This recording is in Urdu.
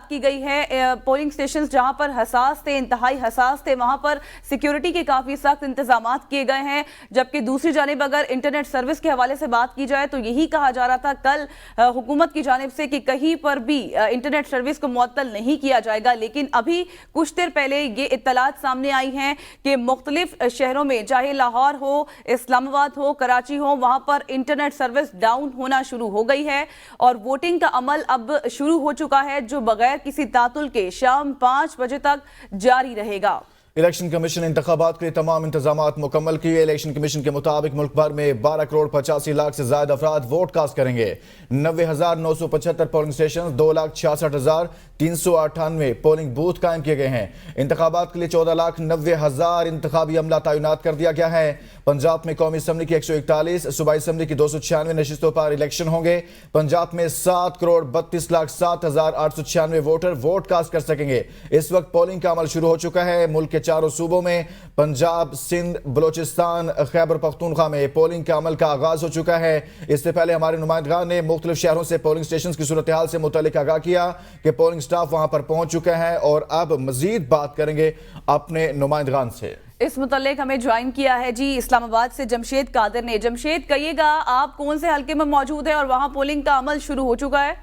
کی گئی ہے پولنگ سٹیشنز جہاں پر حساس تھے، انتہائی حساس تھے، وہاں پر سیکیورٹی کے کافی سخت انتظامات کیے گئے ہیں، جبکہ دوسری جانب اگر انٹرنیٹ سروس کے حوالے سے بات کی جائے تو یہی کہا جا رہا تھا کل حکومت کی جانب سے کہ کہیں پر بھی انٹرنیٹ سروس کو معطل نہیں کیا جائے گا، لیکن ابھی کچھ دیر پہلے یہ اطلاعات سامنے آئی ہیں کہ مختلف شہروں میں چاہے لاہور ہو، اسلام آباد ہو، کراچی ہو، وہاں پر انٹرنیٹ سروس ڈاؤن ہونا شروع ہو گئی ہے اور ووٹنگ کا عمل اب شروع ہو چکا ہے جو بغیر کسی تعطل کے شام 5 بجے تک جاری رہے گا۔ الیکشن کمیشن نے انتخابات کے تمام انتظامات مکمل کیے۔ الیکشن کمیشن کے مطابق ملک بھر میں 12 کروڑ 85 لاکھ سے زائد افراد ووٹ کاسٹ کریں گے۔ 90,975 پولنگ سٹیشن، 2,66,398 پولنگ بوتھ قائم کیے گئے ہیں۔ انتخابات کے لیے 14,90,000 انتخابی عملہ تعینات کر دیا گیا ہے۔ پنجاب میں قومی اسمبلی کی 141، صوبائی اسمبلی کی 296 نشستوں پر الیکشن ہوں گے۔ پنجاب میں 7 کروڑ 32,07,896 ووٹر ووٹ کاسٹ کر سکیں گے۔ اس وقت پولنگ کا عمل شروع ہو چکا ہے۔ ملک کے چاروں صوبوں میں پنجاب، سندھ، بلوچستان، خیبر پختونخوا میں پولنگ کا عمل کا آغاز ہو چکا ہے۔ اس سے پہلے ہمارے نمائندگان نے مختلف شہروں سے پولنگ سٹیشنز کی صورتحال سے متعلق آگاہ کیا کہ پولنگ سٹاف وہاں پر پہنچ چکے ہیں اور اب مزید بات کریں گے اپنے نمائندگان سے۔ اس متعلق ہمیں جوائن کیا ہے جی اسلام آباد سے جمشید قادر نے۔ جمشید، کہیے گا آپ کون سے حلقے میں موجود ہیں اور وہاں پولنگ کا عمل شروع ہو چکا ہے؟